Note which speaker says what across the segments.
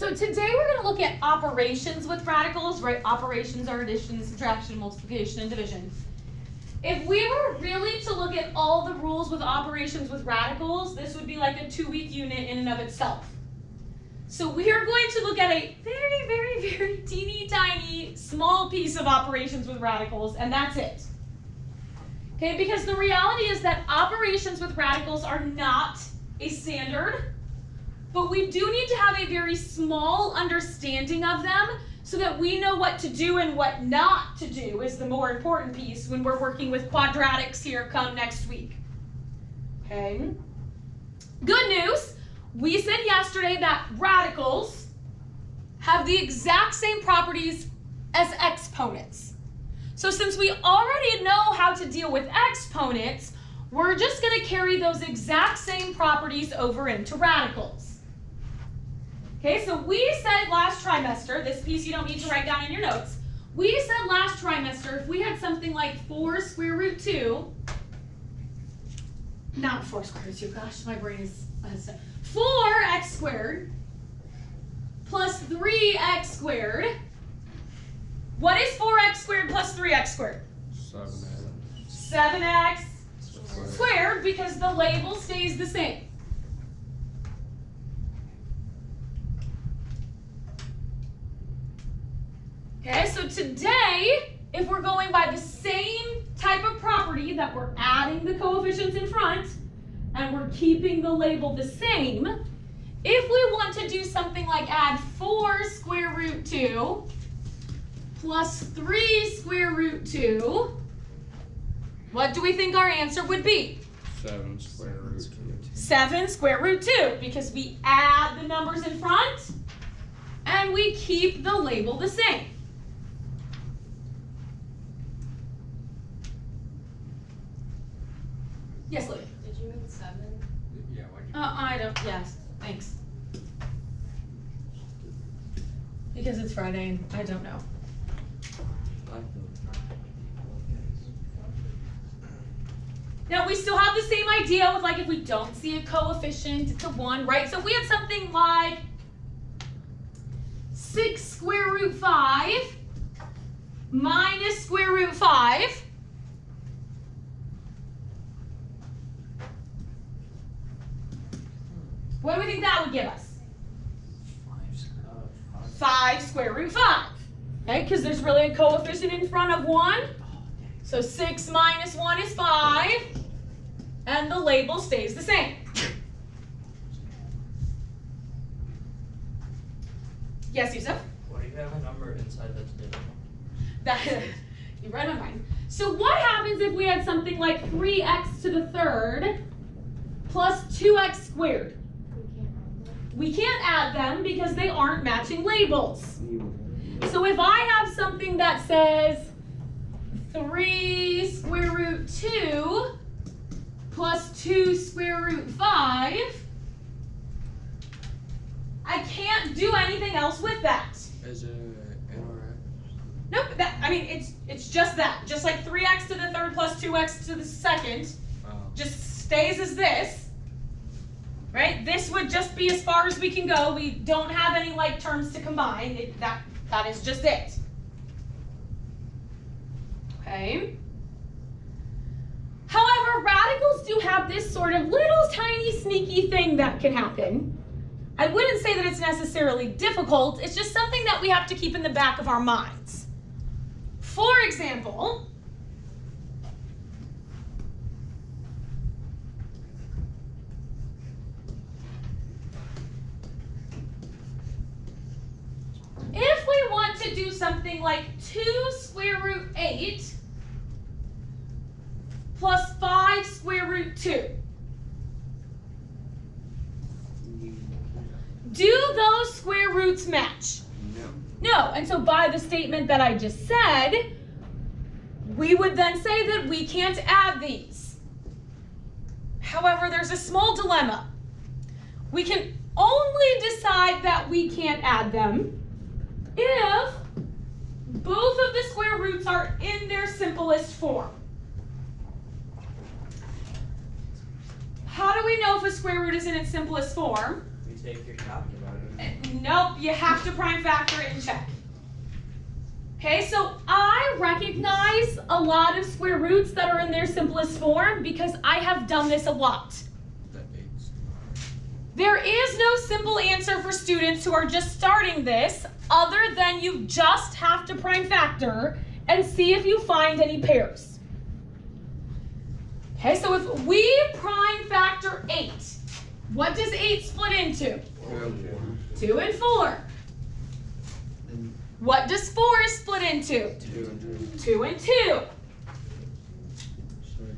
Speaker 1: So today we're going to look at operations with radicals, right? Operations are addition, subtraction, multiplication, and division. If we were really to look at all the rules with operations with radicals, this would be like a 2-week unit in and of itself. So we are going to look at a very, very, very teeny tiny small piece of operations with radicals, and that's it. Okay, because the reality is that operations with radicals are not a standard, but we do need to have a very small understanding of them so that we know what to do and what not to do is the more important piece when we're working with quadratics here come next week. Okay. Good news, we said yesterday that radicals have the exact same properties as exponents. So since we already know how to deal with exponents, we're just going to carry those exact same properties over into radicals. Okay, so we said last trimester, this piece you don't need to write down in your notes, we said last trimester if we had something like 4 square root 2, not 4 square root 2, gosh, my brain is, 4x squared plus 3x squared. What is 4x squared plus 3x squared? 7x squared, because the label stays the same. Okay, so today, if we're going by the same type of property that we're adding the coefficients in front and we're keeping the label the same, if we want to do something like add 4 square root 2 plus 3 square root 2, what do we think our answer would be?
Speaker 2: 7 square root 2.
Speaker 1: 7 square root 2, because we add the numbers in front and we keep the label the same. Yes, Louie?
Speaker 3: Did you mean 7?
Speaker 2: Yeah, why'd you?
Speaker 1: I don't, yes, thanks. Because it's Friday and I don't know. Now we still have the same idea with like if we don't see a coefficient, it's a 1, right? So if we had something like 6 square root 5 minus square root 5, what do we think that would give us? 5 square root 5. Okay, because there's really a coefficient in front of 1. So 6 minus 1 is 5. And the label stays the same. Yes, Yusuf?
Speaker 4: Why do you have a number inside that's division?
Speaker 1: You read my mind. So what happens if we had something like 3x to the third plus 2x squared? We can't add them because they aren't matching labels. So if I have something that says 3 square root 2 plus 2 square root 5, I can't do anything else with that.
Speaker 2: Is it NRX?
Speaker 1: Nope, I mean, it's just that. Just like 3x to the third plus 2x to the second just stays as this. Right? This would just be as far as we can go. We don't have any like terms to combine. That is just it. Okay? However, radicals do have this sort of little tiny sneaky thing that can happen. I wouldn't say that it's necessarily difficult. It's just something that we have to keep in the back of our minds. For example, if we want to do something like 2 square root 8 plus 5 square root 2. Do those square roots match? No. And so by the statement that I just said, we would then say that we can't add these. However, there's a small dilemma. We can only decide that we can't add them if both of the square roots are in their simplest form. How do we know if a square root is in its simplest form?
Speaker 4: We take your calculator.
Speaker 1: Nope, you have to prime factor and check. Okay, so I recognize a lot of square roots that are in their simplest form because I have done this a lot.
Speaker 2: That eight's
Speaker 1: There is no simple answer for students who are just starting this other than you just have to prime factor and see if you find any pairs. Okay, so if we prime factor 8, what does 8 split into? 2 and 4. What does 4 split into? 2 and 2.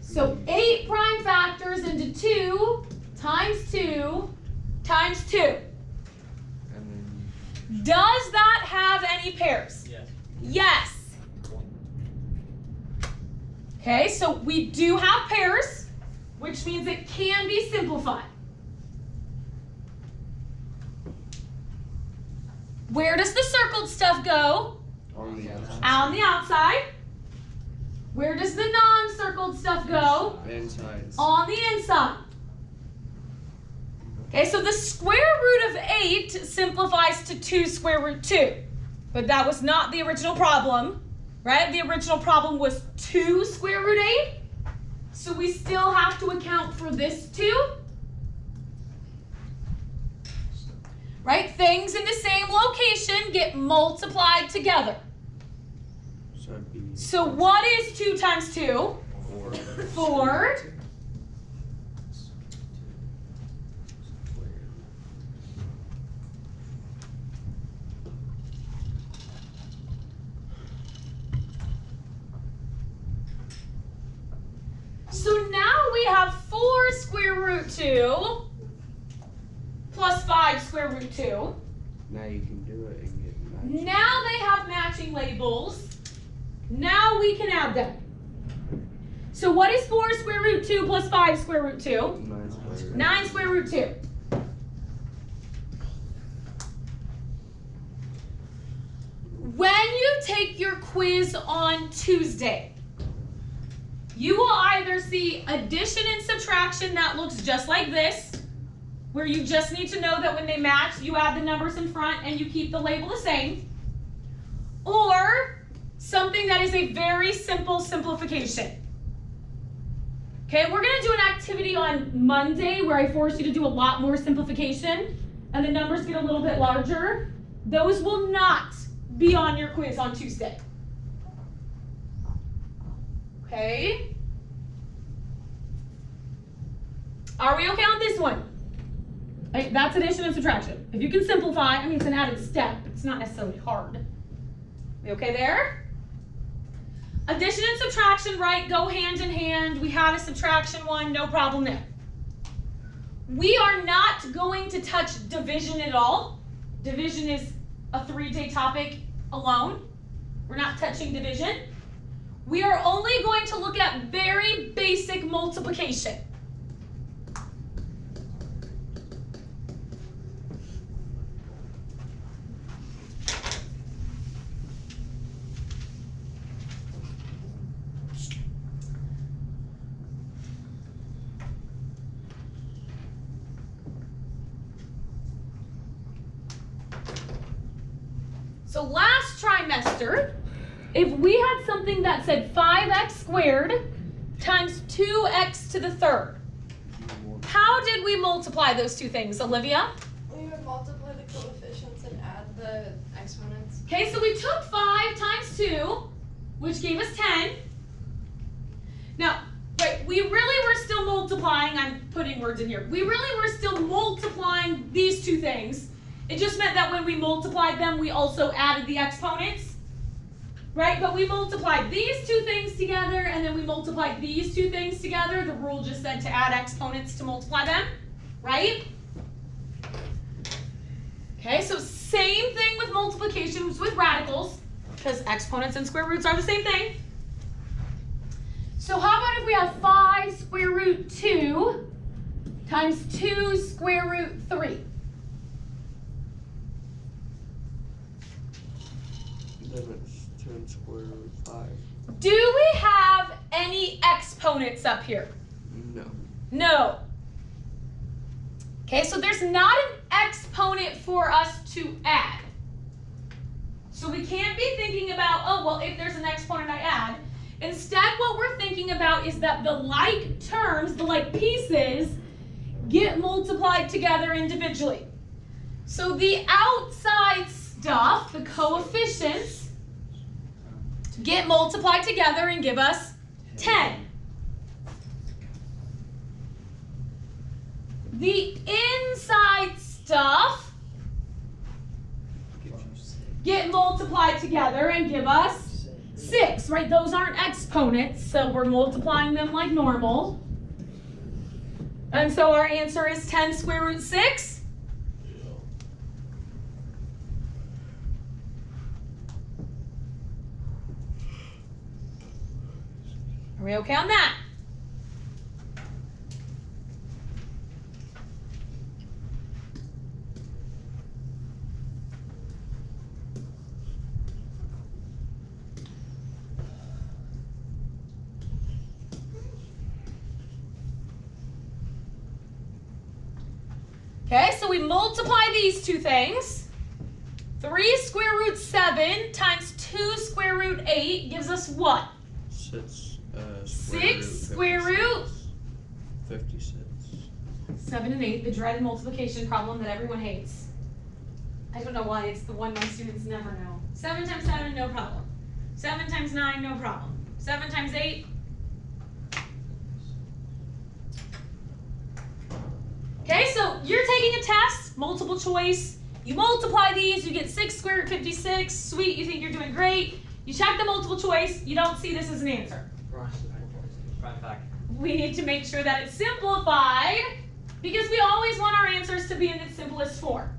Speaker 1: So 8 prime factors into 2 times 2 times 2.
Speaker 2: And then
Speaker 1: Does that have any pairs?
Speaker 4: Yes.
Speaker 1: Yes. Okay, so we do have pairs, which means it can be simplified. Where does the circled stuff go?
Speaker 2: on the outside.
Speaker 1: On the outside. Where does the non-circled stuff go?
Speaker 2: Inside.
Speaker 1: On the inside. Okay, so the square root of 8 simplifies to 2 square root 2. But that was not the original problem, right? The original problem was 2 square root 8. So we still have to account for this 2. Right? Things in the same location get multiplied together.
Speaker 2: So it'd be
Speaker 1: So what is 2 times 2?
Speaker 2: 4.
Speaker 1: 4. So now we have 4 square root 2 plus 5 square root 2.
Speaker 2: Now you can do it and get matched.
Speaker 1: Now they have matching labels. Now we can add them. So what is 4 square root 2 plus 5 square root 2?
Speaker 2: 9 squared.
Speaker 1: 9 square root 2. When you take your quiz on Tuesday, you will either see addition and subtraction that looks just like this, where you just need to know that when they match, you add the numbers in front and you keep the label the same, or something that is a very simple simplification. Okay, we're going to do an activity on Monday where I force you to do a lot more simplification and the numbers get a little bit larger. Those will not be on your quiz on Tuesday. Okay? Are we okay on this one? Right, that's addition and subtraction. If you can simplify, I mean, it's an added step. It's not necessarily hard. We okay there? Addition and subtraction, right, go hand in hand. We had a subtraction one, no problem there. We are not going to touch division at all. Division is a 3-day topic alone. We're not touching division. We are only going to look at very basic multiplication. So last trimester, if we had something that said 5x squared times 2x to the third, how did we multiply those two things, Olivia?
Speaker 3: We would multiply the coefficients and add the exponents.
Speaker 1: Okay, so we took 5 times 2, which gave us 10. Now, right, we really were still multiplying, I'm putting words in here. We really were still multiplying these two things. It just meant that when we multiplied them, we also added the exponents, right? But we multiplied these two things together, and then we multiplied these two things together. The rule just said to add exponents to multiply them, right? Okay, so same thing with multiplications with radicals, because exponents and square roots are the same thing. So how about if we have 5 square root 2 times 2 square root 3?
Speaker 2: Then it's 10 square root 5.
Speaker 1: Do we have any exponents up here?
Speaker 2: No.
Speaker 1: No. Okay, so there's not an exponent for us to add. So we can't be thinking about, oh, well, if there's an exponent, I add. Instead, what we're thinking about is that the like terms, the like pieces, get multiplied together individually. So the outside stuff, the coefficients, get multiplied together and give us 10. The inside stuff get multiplied together and give us 6, right? Those aren't exponents, so we're multiplying them like normal. And so our answer is 10 square root 6. Are we okay on that? Okay, so we multiply these two things. 3 square root 7 times 2 square root 8 gives us what?
Speaker 2: 6
Speaker 1: square root
Speaker 2: 56.
Speaker 1: 7 and 8, the dreaded multiplication problem that everyone hates. I don't know why, it's the one my students never know. 7 times 7, no problem. 7 times 9, no problem. 7 times 8. Okay, so you're taking a test, multiple choice. You multiply these, you get 6 square root 56. Sweet, you think you're doing great. You check the multiple choice, you don't see this as an answer.
Speaker 4: Prime factor.
Speaker 1: We need to make sure that it's simplified because we always want our answers to be in its simplest form.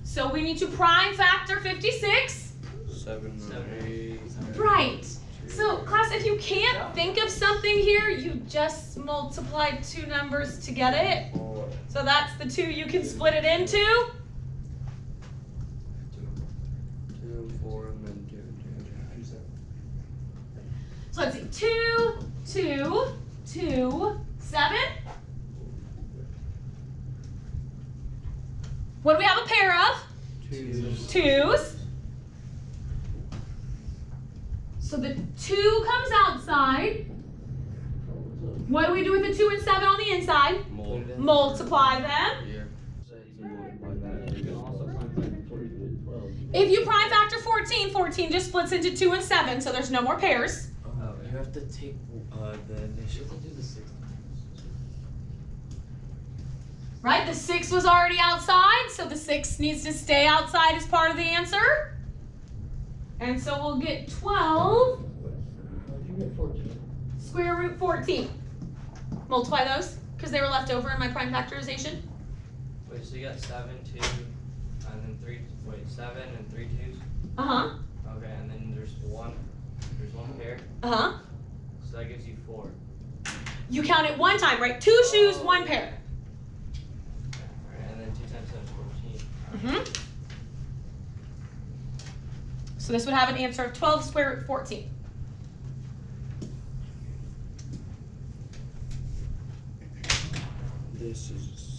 Speaker 1: So we need to prime factor 56.
Speaker 2: 7 or 8.
Speaker 1: Right. So class, if you can't think of something here, you just multiply two numbers to get it.
Speaker 2: 4.
Speaker 1: So that's the 2 you can split it into.
Speaker 2: 2 and 4 and then 2 and 2.
Speaker 1: So let's see, 2, 2, 2, 7. What do we have a pair of?
Speaker 2: 2's.
Speaker 1: 2's. So the 2 comes outside. What do we do with the 2 and 7 on the inside? Multiply them.
Speaker 2: Yeah.
Speaker 1: If you prime factor 14, 14 just splits into 2 and 7, so there's no more pairs.
Speaker 2: You have to take the initial.
Speaker 1: Right, the 6 was already outside, so the 6 needs to stay outside as part of the answer. And so we'll get 12 square root 14. Multiply those, because they were left over in my prime factorization.
Speaker 4: Wait, so you got 7, 2, and then 3, 7 and 3 2's?
Speaker 1: Uh-huh,
Speaker 4: Okay, and then there's one pair,
Speaker 1: uh-huh.
Speaker 4: so that gives you 4.
Speaker 1: You count it one time, right? 2 shoes, 1 pair.
Speaker 4: Alright, and then 2 times 7 is 14.
Speaker 1: Mm-hmm. So this would have an answer of 12 square root 14.
Speaker 2: This is